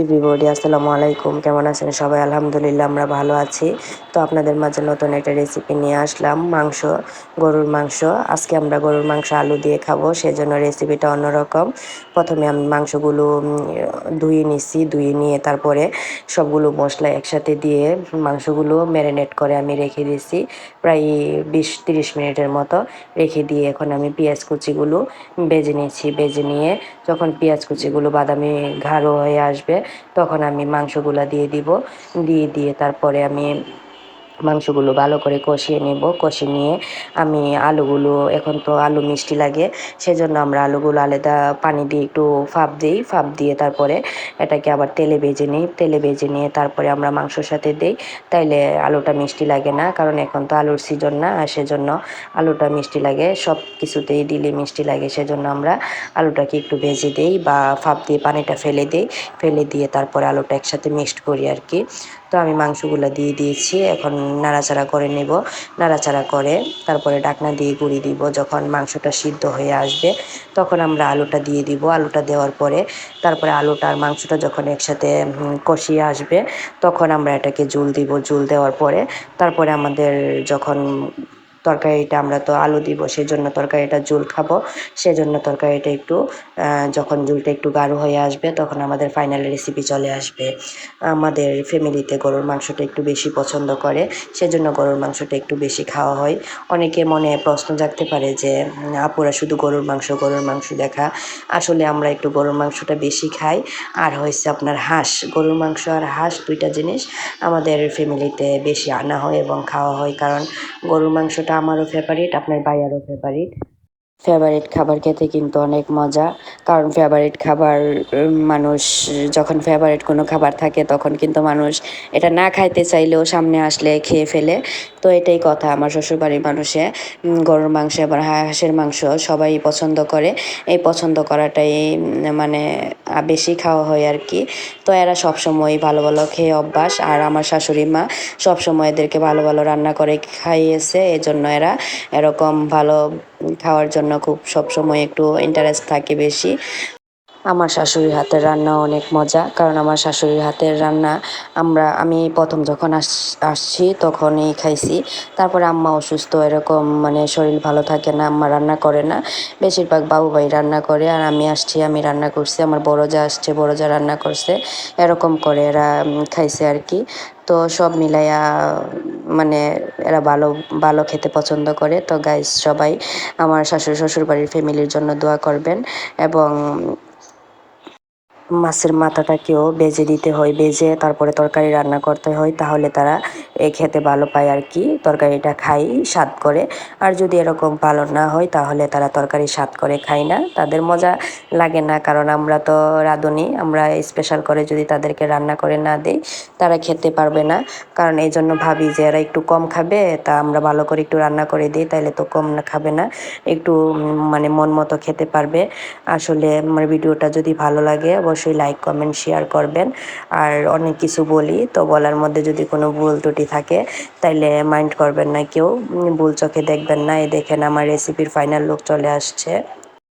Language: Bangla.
এভরিবডি আসসালামু আলাইকুম, কেমন আছেন সবাই? আলহামদুলিল্লাহ আমরা ভালো আছি। তো আপনাদের মাঝে নতুন একটা রেসিপি নিয়ে আসলাম, গরুর মাংস। আজকে আমরা গরুর মাংস আলু দিয়ে খাবো, সেজন্য রেসিপিটা অন্যরকম। প্রথমে আমি মাংসগুলো ধুয়ে নিছি, ধুয়ে নিয়ে তারপরে সবগুলো মশলা একসাথে দিয়ে মাংসগুলো ম্যারিনেট করে আমি রেখে দিয়েছি প্রায় 20-30 মিনিটের মতো রেখে দিয়ে এখন আমি পেঁয়াজ কুচিগুলো বেজে নিয়েছি। বেজে নিয়ে যখন পেঁয়াজ কুচিগুলো বাদামি গাঢ় হয়ে আসবে তখন আমি মাংসগুলো দিয়ে দিব। দিয়ে তারপরে আমি মাংসগুলো ভালো করে কষিয়ে নেব। কষিয়ে নিয়ে আমি আলুগুলো, এখন তো আলু মিষ্টি লাগে, সেজন্য আমরা আলুগুলো আলাদা পানি দিয়ে একটু ফাঁপ দিয়ে তারপরে এটাকে আবার তেলে ভেজে নিই। তেলে ভেজে নিয়ে তারপরে আমরা মাংসর সাথে দিই, তাইলে আলুটা মিষ্টি লাগে না, কারণ এখন তো আলুর সিজন না, সেজন্য আলুটা মিষ্টি লাগে। সব কিছুতেই দিলে মিষ্টি লাগে, সেজন্য আমরা আলুটাকে একটু ভেজে দিই বা ফাঁপ দিয়ে পানিটা ফেলে দিই। ফেলে দিয়ে তারপরে আলুটা একসাথে মিক্সড করি আর কি। তো আমি মাংসগুলো দিয়ে দিয়েছি, এখন নাড়াচাড়া করে নেব। নাড়াচাড়া করে তারপরে ঢাকনা দিয়ে গুঁড়ি দিব। যখন মাংসটা সিদ্ধ হয়ে আসবে তখন আমরা আলুটা দিয়ে দিব। আলুটা দেওয়ার পরে তারপরে আলুটা আর মাংসটা যখন একসাথে কষিয়ে আসবে তখন আমরা এটাকে জল দিব। জল দেওয়ার পরে তারপরে আমাদের যখন তরকারিটা, আমরা তো আলু দিব সেজন্য তরকারিটা ঝোল খাবো, সেজন্য তরকারিটা একটু যখন ঝোলটা একটু গাঢ় হয়ে আসবে তখন আমাদের ফাইনাল রেসিপি চলে আসবে। আমাদের ফ্যামিলিতে গরুর মাংসটা একটু বেশি পছন্দ করে, সেজন্য গরুর মাংসটা একটু বেশি খাওয়া হয়। অনেকে মনে প্রশ্ন জাগতে পারে যে আপুরা শুধু গরুর মাংস দেখা। আসলে আমরা একটু গরুর মাংসটা বেশি খাই। আর হয়েছে আপনার হাঁস, গরুর মাংস আর হাঁস দুইটা জিনিস আমাদের ফ্যামিলিতে বেশি আনা হয় এবং খাওয়া হয়, কারণ গরুর মাংসটা আমারও ফেভারিট, আপনার ভাইয়ারও ফেভারিট। ফেভারিট খাবার খেতে কিন্তু অনেক মজা, কারণ ফেভারিট খাবার মানুষ, যখন ফেভারিট কোনো খাবার থাকে তখন কিন্তু মানুষ এটা না খাইতে চাইলেও সামনে আসলে খেয়ে ফেলে। তো এটাই কথা, আমার শ্বশুরবাড়ির মানুষে গরুর মাংস এবার হাঁসের মাংস সবাই পছন্দ করে। এই পছন্দ করাটাই মানে বেশি খাওয়া হয় আর কি। তো এরা সবসময় ভালো ভালো খেয়ে অভ্যাস, আর আমার শাশুড়ি মা সবসময় এদেরকে ভালো ভালো রান্না করে খাইয়েছে, এজন্য এরা এরকম ভালো খাওয়ার জন্য খুব সবসময় একটু ইন্টারেস্ট থাকে বেশি। আমার শাশুড়ির হাতের রান্না অনেক মজা, কারণ আমার শাশুড়ির হাতের রান্না আমি প্রথম যখন আসছি তখনই খাইছি। তারপরে আম্মা অসুস্থ, এরকম মানে শরীর ভালো থাকে না, আম্মা রান্না করে না, বেশিরভাগ বাবু ভাই রান্না করে। আর আমি আসছি, আমি রান্না করছি, আমার বড় যা আসছে, বড় যা রান্না করছে, এরকম করে এরা খাইছে আর কি। তো সব মিলাইয়া মানে এরা ভালো ভালো খেতে পছন্দ করে। তো গাইস, সবাই আমার শাশুড়ি শ্বশুর বাড়ির ফ্যামিলির জন্য দোয়া করবেন। এবং মাছের মাথাটাকেও বেজে দিতে হয়, বেজে তারপরে তরকারি রান্না করতে হয়, তাহলে তারা খেতে ভালো পায় আর কি, তরকারিটা খাই স্বাদ করে। আর যদি এরকম ভালো না হয় তাহলে তারা তরকারি স্বাদ করে খায় না, তাদের মজা লাগে না, কারণ আমরা তো রাঁধুনি, আমরা স্পেশাল করে যদি তাদেরকে রান্না করে না দিই তারা খেতে পারবে না। কারণ এই জন্য ভাবি যে এরা একটু কম খাবে, তা আমরা ভালো করে একটু রান্না করে দিই, তাহলে তো কম না খাবে না, একটু মানে মন মতো খেতে পারবে। আসলে আমার ভিডিওটা যদি ভালো লাগে অবশ্যই লাইক কমেন্ট শেয়ার করবেন। আর অনেক কিছু বলি, তো বলার মধ্যে যদি কোনো ভুল ত্রুটি থাকে তাইলে মাইন্ড করবেন না কেউ, ভুল চোখে দেখবেন না। এই দেখেন আমার রেসিপির ফাইনাল লুক চলে আসছে।